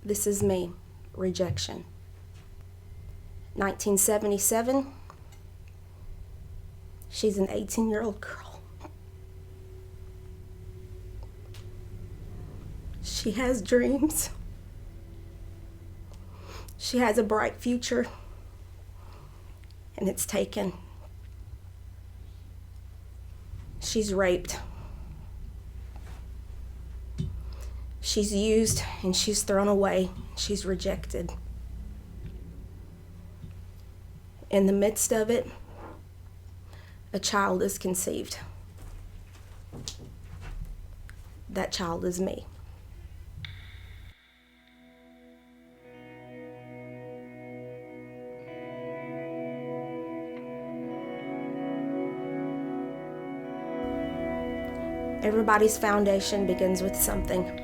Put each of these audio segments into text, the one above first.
This is me, Rejection. 1977. She's an 18-year-old girl. She has dreams. She has a bright future, and it's taken. She's raped. She's used and she's thrown away. She's rejected. In the midst of it, a child is conceived. That child is me. Everybody's foundation begins with something.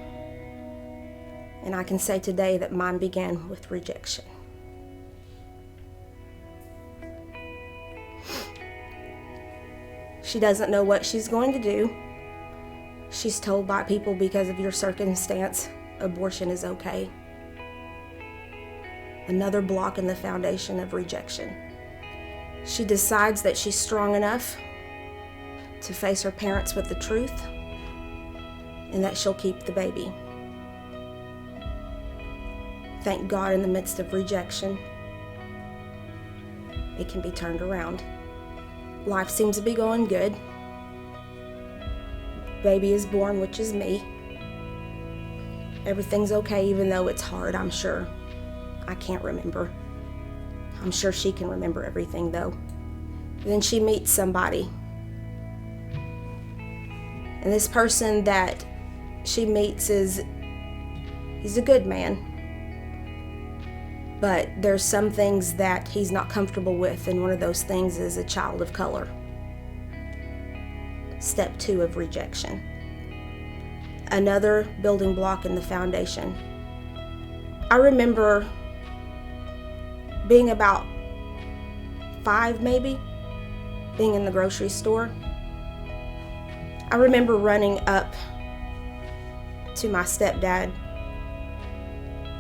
And I can say today that mine began with rejection. She doesn't know what she's going to do. She's told by people, because of your circumstance, abortion is okay. Another block in the foundation of rejection. She decides that she's strong enough to face her parents with the truth, and that she'll keep the baby. Thank God, in the midst of rejection, it can be turned around. Life seems to be going good. Baby is born, which is me. Everything's okay, even though it's hard, I'm sure. I can't remember. I'm sure she can remember everything, though. Then she meets somebody. And this person that she meets he's a good man. But there's some things that he's not comfortable with, and one of those things is a child of color. Step 2 of rejection. Another building block in the foundation. I remember being about 5, maybe, being in the grocery store. I remember running up to my stepdad,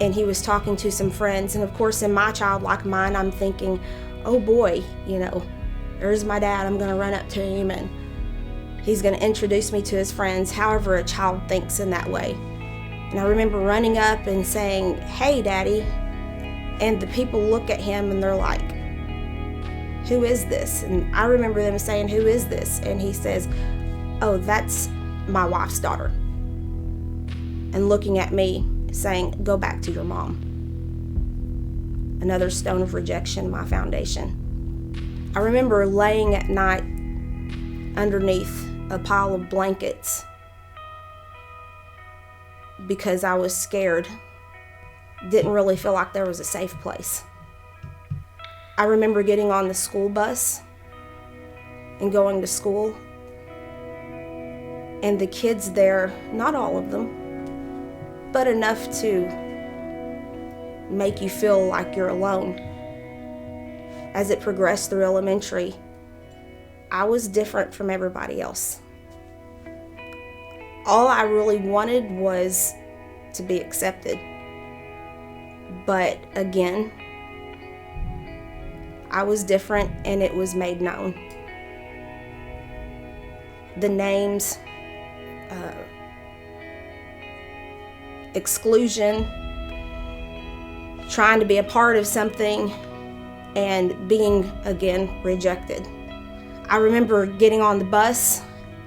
and he was talking to some friends. And of course, in my childlike mind, I'm thinking, oh boy, there's my dad. I'm going to run up to him and he's going to introduce me to his friends, however a child thinks in that way. And I remember running up and saying, hey, Daddy. And the people look at him and they're like, who is this? And I remember them saying, who is this? And he says, oh, that's my wife's daughter. And looking at me, saying, go back to your mom. Another stone of rejection in my foundation. I remember laying at night underneath a pile of blankets because I was scared. Didn't really feel like there was a safe place. I remember getting on the school bus and going to school, and the kids there, not all of them, but enough to make you feel like you're alone. As it progressed through elementary, I was different from everybody else. All I really wanted was to be accepted. But again, I was different, and it was made known. The names, exclusion, trying to be a part of something, and being, again, rejected. I remember getting on the bus,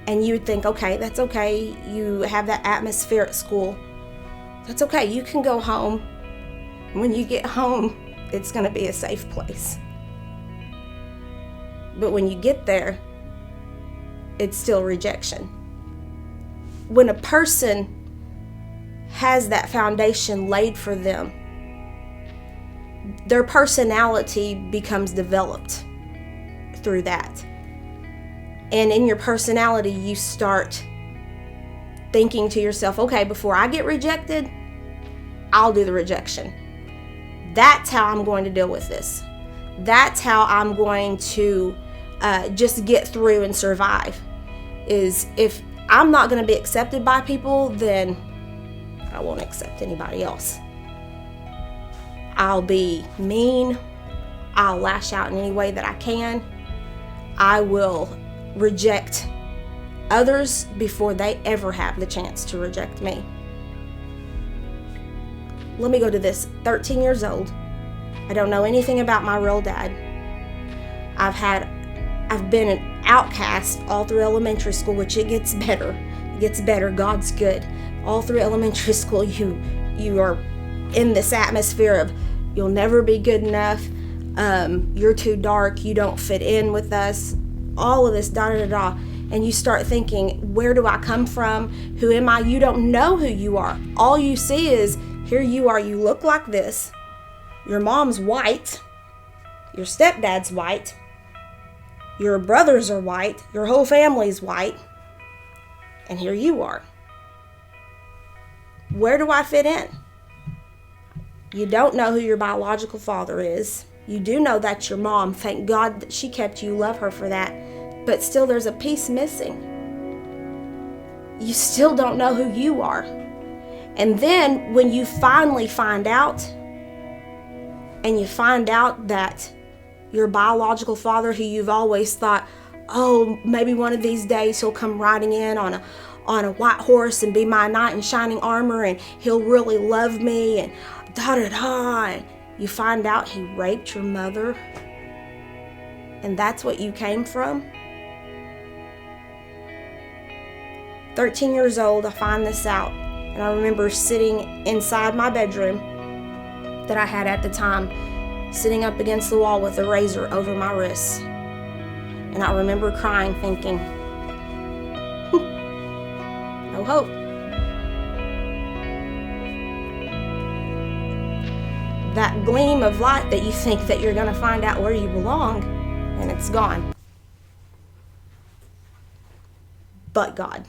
and you would think, okay, that's okay. You have that atmosphere at school. That's okay. You can go home. When you get home, it's going to be a safe place. But when you get there, it's still rejection. When a person has that foundation laid for them, their personality becomes developed through that. And in your personality, you start thinking to yourself, okay, before I get rejected, I'll do the rejection. That's how I'm going to deal with this. That's how I'm going to just get through and survive. Is if I'm not going to be accepted by people, then I won't accept anybody else. I'll be mean. I'll lash out in any way that I can. I will reject others before they ever have the chance to reject me. Let me go to this. 13 years old. I don't know anything about my real dad. I've been an outcast all through elementary school, which it gets better. It gets better. God's good. All through elementary school, you are in this atmosphere of you'll never be good enough. You're too dark. You don't fit in with us. All of this, da-da-da-da. And you start thinking, where do I come from? Who am I? You don't know who you are. All you see is, here you are. You look like this. Your mom's white. Your stepdad's white. Your brothers are white. Your whole family's white. And here you are. Where do I fit in? You don't know who your biological father is. You do know that's your mom. Thank God that she kept you. Love her for that. But still, there's a piece missing. You still don't know who you are. And then when you finally find out, and you find out that your biological father, who you've always thought, oh, maybe one of these days he'll come riding in on a white horse and be my knight in shining armor, and he'll really love me, and da-da-da. And you find out he raped your mother, and that's what you came from. 13 years old, I find this out, and I remember sitting inside my bedroom that I had at the time, sitting up against the wall with a razor over my wrist. And I remember crying, thinking, no hope. That gleam of light that you think that you're going to find out where you belong, and it's gone. But God.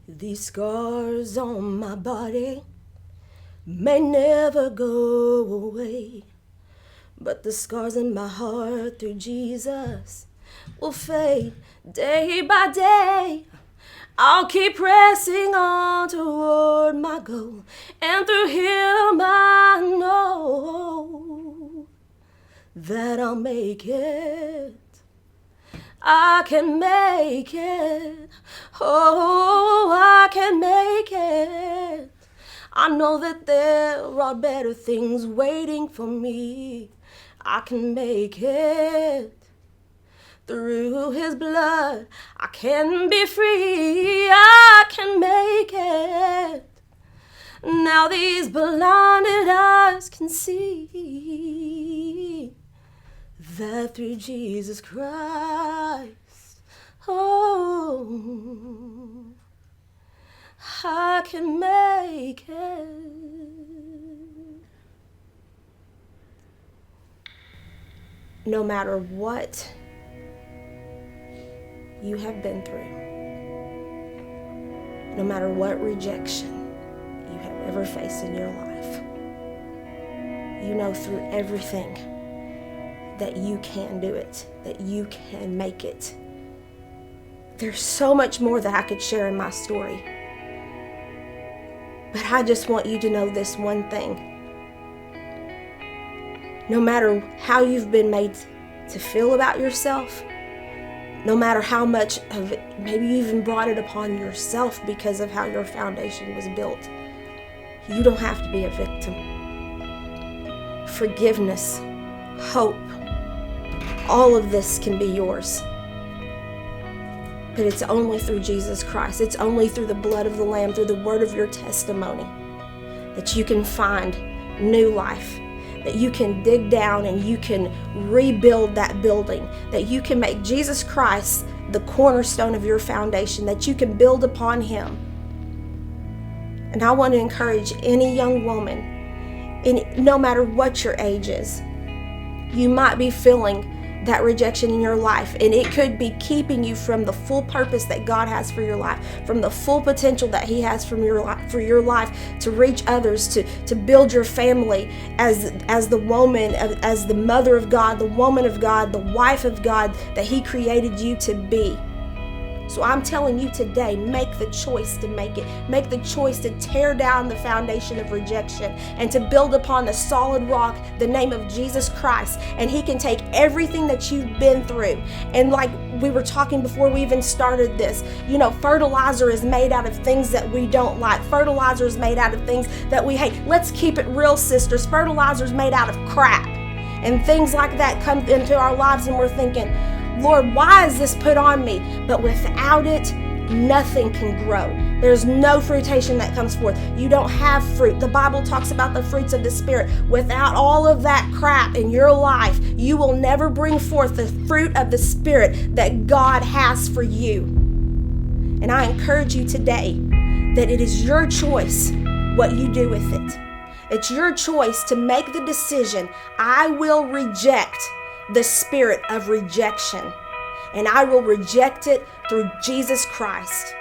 These scars on my body may never go away, but the scars in my heart through Jesus will fade day by day. I'll keep pressing on toward my goal, and through Him I know that I'll make it. I can make it. Oh, I can make it. I know that there are better things waiting for me. I can make it. Through His blood, I can be free. I can make it. Now these blinded eyes can see that through Jesus Christ, oh, I can make it. No matter what you have been through, no matter what rejection you have ever faced in your life, you know through everything that you can do it, that you can make it. There's so much more that I could share in my story. But I just want you to know this one thing. No matter how you've been made to feel about yourself, no matter how much of it, maybe you even brought it upon yourself because of how your foundation was built, you don't have to be a victim. Forgiveness, hope, all of this can be yours. But it's only through Jesus Christ. It's only through the blood of the Lamb, through the word of your testimony, that you can find new life, that you can dig down and you can rebuild that building, that you can make Jesus Christ the cornerstone of your foundation, that you can build upon Him. And I want to encourage any young woman, no matter what your age is, you might be feeling that rejection in your life, and it could be keeping you from the full purpose that God has for your life, from the full potential that He has for your life, to reach others, to build your family as the woman, as the mother of God, the woman of God, the wife of God that He created you to be. So I'm telling you today, make the choice to make it. Make the choice to tear down the foundation of rejection and to build upon the solid rock, the name of Jesus Christ. And He can take everything that you've been through. And like we were talking before we even started this, fertilizer is made out of things that we don't like. Fertilizer is made out of things that we hate. Let's keep it real, sisters. Fertilizer is made out of crap. And things like that come into our lives and we're thinking, Lord, why is this put on me? But without it, nothing can grow. There's no fruitation that comes forth. You don't have fruit. The Bible talks about the fruits of the Spirit. Without all of that crap in your life, you will never bring forth the fruit of the Spirit that God has for you. And I encourage you today that it is your choice what you do with it. It's your choice to make the decision, I will reject the spirit of rejection, and I will reject it through Jesus Christ.